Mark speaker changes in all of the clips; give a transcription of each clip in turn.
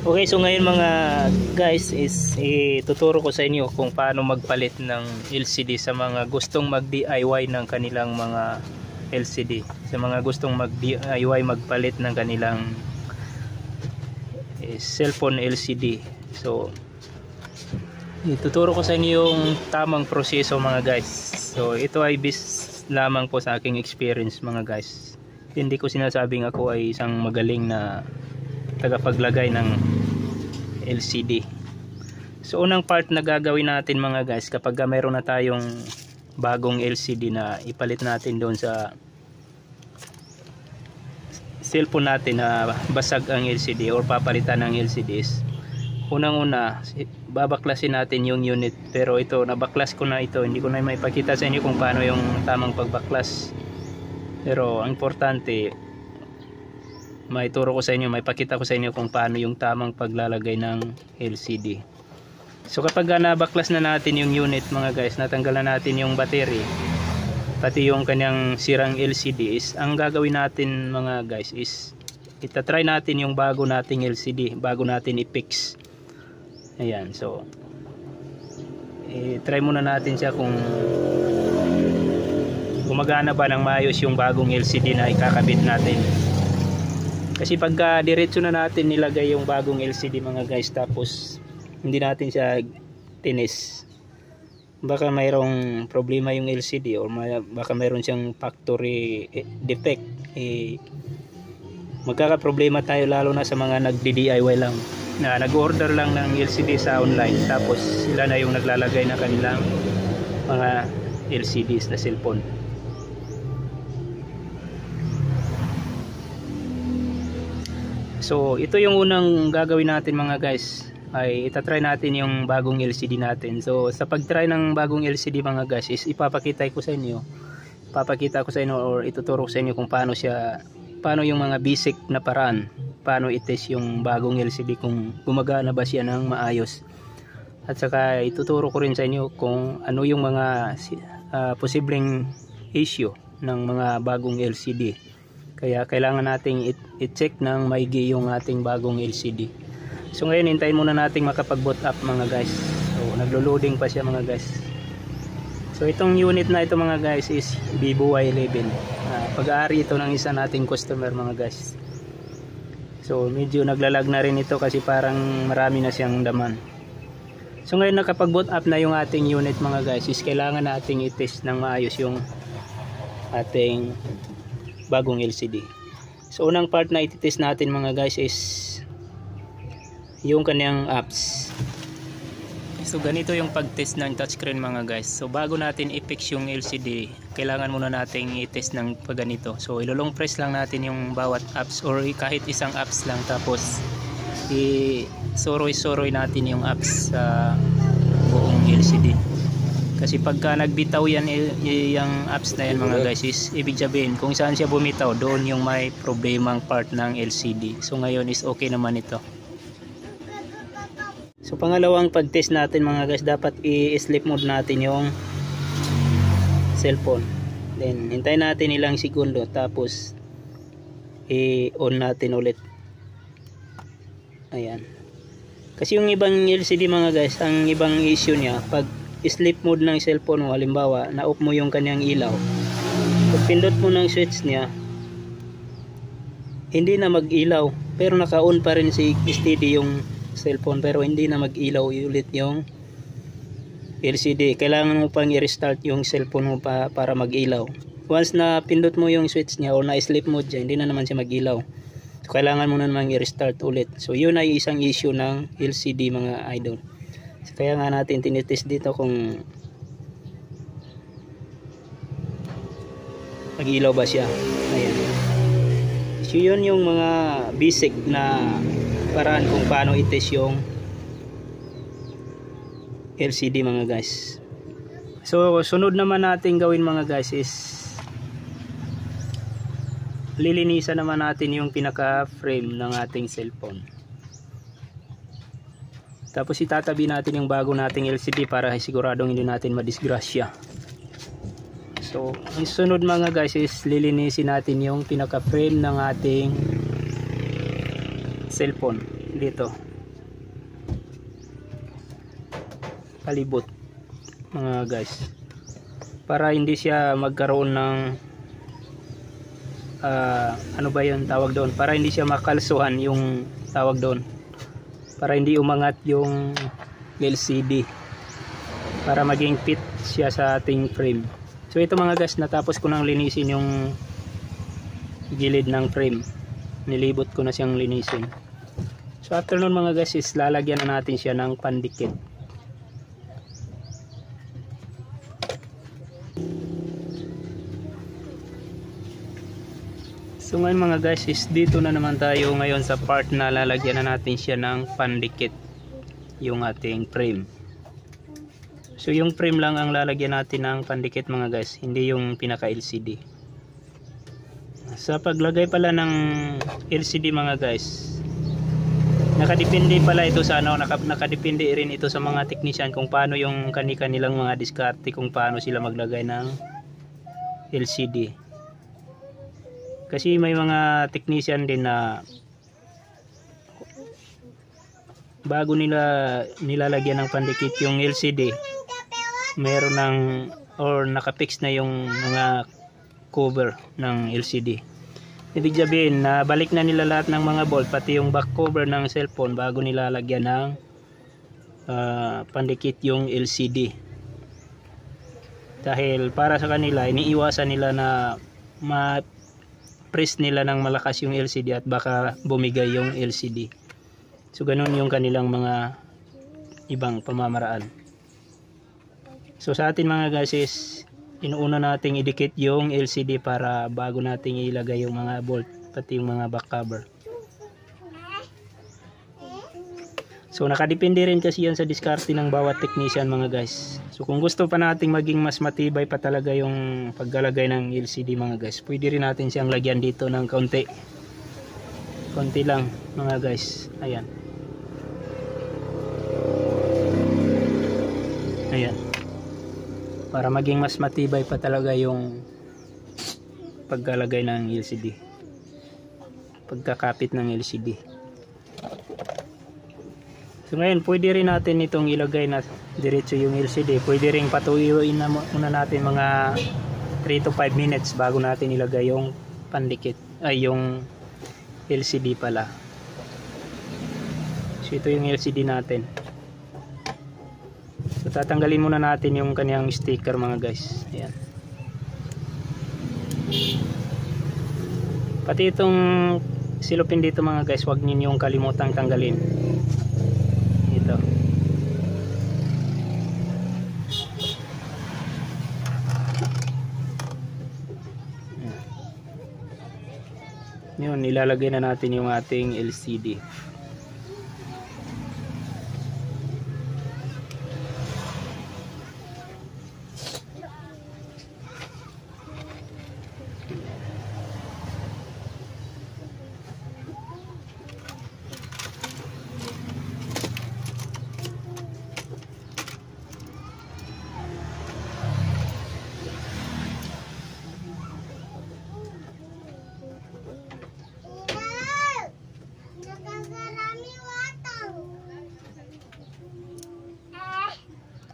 Speaker 1: Okay, so ngayon mga guys is ituturo ko sa inyo kung paano magpalit ng LCD sa mga gustong mag DIY ng kanilang mga LCD, sa mga gustong mag DIY magpalit ng kanilang cellphone LCD. So ituturo ko sa inyo yung tamang proseso mga guys. So ito ay based lamang po sa aking experience mga guys. Hindi ko sinasabing ako ay isang magaling na tagapaglagay ng LCD. So unang part na gagawin natin mga guys, kapag mayroon na tayong bagong LCD na ipalit natin doon sa cellphone natin na basag ang LCD or papalitan ng LCDs, unang-una babaklasin natin yung unit. Pero ito, nabaklas ko na ito, hindi ko na maipakita sa inyo kung paano yung tamang pagbaklas, pero ang importante maituro ko sa inyo, maipakita ko sa inyo kung paano yung tamang paglalagay ng LCD. So kapag nabaklas na natin yung unit mga guys, natanggalan natin yung battery pati yung kanyang sirang LCD, is ang gagawin natin mga guys is itatry natin yung bago nating LCD bago natin i-fix. Ayan, so try muna natin siya kung gumagana ba ng maayos yung bagong LCD na ikakabit natin. Kasi pagka diretso na natin nilagay yung bagong LCD mga guys, tapos hindi natin siya tinis, baka mayroong problema yung LCD or baka mayroon siyang factory defect. Magkakaproblema tayo, lalo na sa mga nagdi-DIY lang, na nag-order lang ng LCD sa online, tapos sila na yung naglalagay na kanilang mga LCDs na cellphone. So ito yung unang gagawin natin mga guys, ay itatry natin yung bagong LCD natin. So sa pagtry ng bagong LCD mga guys is ipapakita ko sa inyo or ituturo ko sa inyo kung paano yung mga basic na paraan, paano i-test yung bagong LCD kung gumagana ba siya ng maayos. At saka ituturo ko rin sa inyo kung ano yung mga posibleng issue ng mga bagong LCD. Kaya kailangan nating i-check ng maigi yung ating bagong LCD. So ngayon hintayin muna nating makapag-boot up mga guys. So naglo-loading pa siya mga guys. So itong unit na ito mga guys is Vivo Y11. Pag-aari ito ng isa nating customer mga guys. So medyo naglalag na rin ito kasi parang marami na siyang laman. So ngayon nakapag-boot up na yung ating unit mga guys, is kailangan nating i-test ng maayos yung ating bagong LCD. So unang part na i-test natin mga guys is yung kanyang apps. So ganito yung pag-test ng touchscreen mga guys. So bago natin i-fix yung LCD, kailangan muna nating i-test ng pagganito. So ilolong press lang natin yung bawat apps or kahit isang apps lang, tapos i-soroy natin yung apps sa buong LCD. Kasi pagka nagbitaw yan yung apps na yan mga guys, is ibig sabihin kung saan siya bumitaw, doon yung may problemang part ng LCD. So ngayon is okay naman ito. So pangalawang pag-test natin mga guys, dapat i-sleep mode natin yung cellphone. Then hintayin natin ilang segundo, tapos i-on natin ulit. Ayan. Kasi yung ibang LCD mga guys, ang ibang issue niya, pag sleep mode ng cellphone mo, halimbawa na-off mo yung kanyang ilaw, pag pindot mo ng switch niya, hindi na mag-ilaw, pero naka-on pa rin si steady yung cellphone, pero hindi na mag-ilaw ulit yung LCD. Kailangan mo pang i-restart yung cellphone mo para mag-ilaw. Once na pindot mo yung switch niya or na-sleep mode siya, hindi na naman siya mag-ilaw. So kailangan mo na naman i-restart ulit. So yun ay isang issue ng LCD mga idol. So, kaya nga natin tinitest dito kung mag-ilaw ba siya. Ayan. So yun yung mga basic na paraan kung paano i-test yung LCD mga guys. So sunod naman natin gawin mga guys is lilinisan naman natin yung pinaka frame ng ating cellphone. Tapos itatabi natin yung bago nating LCD para siguradong hindi natin madisgrasya. So ang sunod mga guys is lilinisin natin yung pinaka frame ng ating cellphone dito. palibot mga guys, para hindi siya magkaroon ng ano ba yung tawag doon, para hindi siya makalsuhan yung tawag doon, para hindi umangat yung LCD, para maging fit siya sa ating frame. So ito mga guys, natapos ko nang linisin yung gilid ng frame, nilibot ko na siyang linisin. So after nun mga guys is lalagyan na natin siya ng pandikit. So ngayon mga guys is dito na naman tayo ngayon sa part na lalagyan na natin siya ng pandikit, yung ating frame. So yung frame lang ang lalagyan natin ng pandikit mga guys, hindi yung pinaka LCD. Sa paglagay pala ng LCD mga guys, nakadepende pala ito sa ano, nakadepende rin ito sa mga technician kung paano yung kanilang mga diskarte, kung paano sila maglagay ng LCD. Kasi may mga technician din na bago nila nilalagyan ng pandikit yung LCD, meron ng or nakapix na yung mga cover ng LCD. Ibig sabihin na balik na nila lahat ng mga bolt, pati yung back cover ng cellphone, bago nila lagyan ng pandikit yung LCD. Dahil para sa kanila, iniiwasan nila na ma-press nila ng malakas yung LCD at baka bumigay yung LCD. So ganun yung kanilang mga ibang pamamaraan. So sa atin mga guys is inuuna nating idikit yung LCD para bago nating ilagay yung mga bolt, pati yung mga back cover. So nakadepende rin kasi yan sa diskarte ng bawat technician mga guys. So kung gusto pa nating maging mas matibay pa talaga yung paglalagay ng LCD mga guys, pwede rin natin siyang lagyan dito ng konti lang mga guys. Ayan, para maging mas matibay pa talaga yung paglalagay ng LCD, pagkakapit ng LCD. So ngayon pwede rin natin itong ilagay na diretso yung LCD, pwede rin patuyuin na muna natin mga 3 to 5 minutes bago natin ilagay yung pandikit, ay yung LCD pala. So ito yung LCD natin. So tatanggalin muna natin yung kanyang sticker mga guys. Ayan. Pati itong silupin dito mga guys, huwag ninyong kalimutang tanggalin. Ito. Yun, ilalagay na natin yung ating LCD.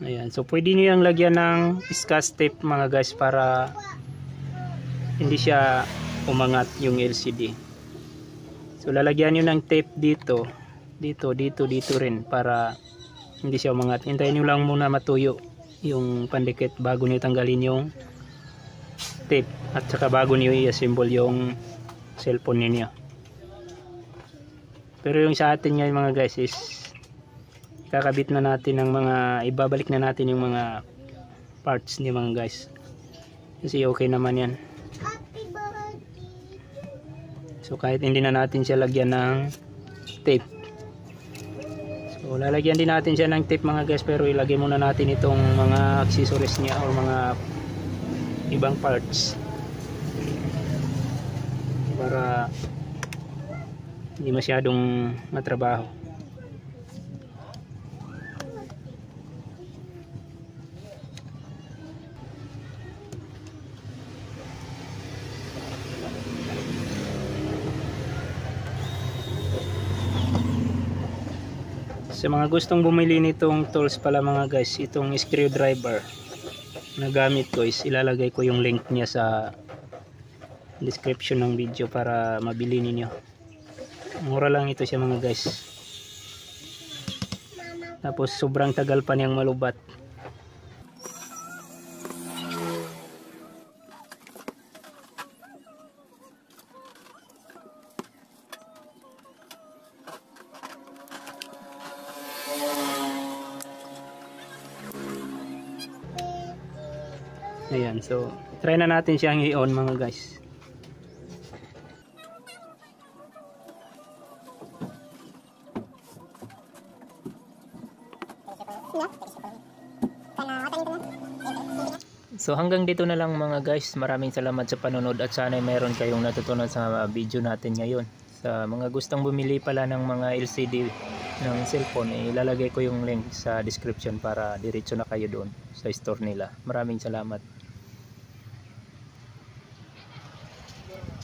Speaker 1: Ayan, so pwede nyo yung lagyan ng scotch tape mga guys para hindi siya umangat yung LCD. So lalagyan nyo ng tape dito rin para hindi siya umangat. Hintayin nyo lang muna matuyo yung pandikit bago nyo tanggalin yung tape at saka bago nyo i-assemble yung cellphone ninyo. Pero yung sa atin ngayon mga guys is kakabit na natin ng mga, ibabalik na natin yung mga parts niya mga guys, kasi okay naman yan. So kahit hindi na natin siya lagyan ng tape, so lalagyan din natin siya ng tape mga guys, pero ilagay muna natin itong mga accessories niya o mga ibang parts para hindi masyadong matrabaho. Sa mga gustong bumili nitong tools pala mga guys, itong screwdriver na gamit ko is ilalagay ko yung link niya sa description ng video para mabili ninyo. Mura lang ito siya mga guys. Tapos sobrang tagal pa niyang malubat. Ayan, so try na natin siyang i-on mga guys. So hanggang dito na lang mga guys. Maraming salamat sa panonood at sana mayroon kayong natutunan sa video natin ngayon. Sa mga gustong bumili pala ng mga LCD ng cellphone, ilalagay ko yung link sa description para diretso na kayo doon sa store nila. Maraming salamat.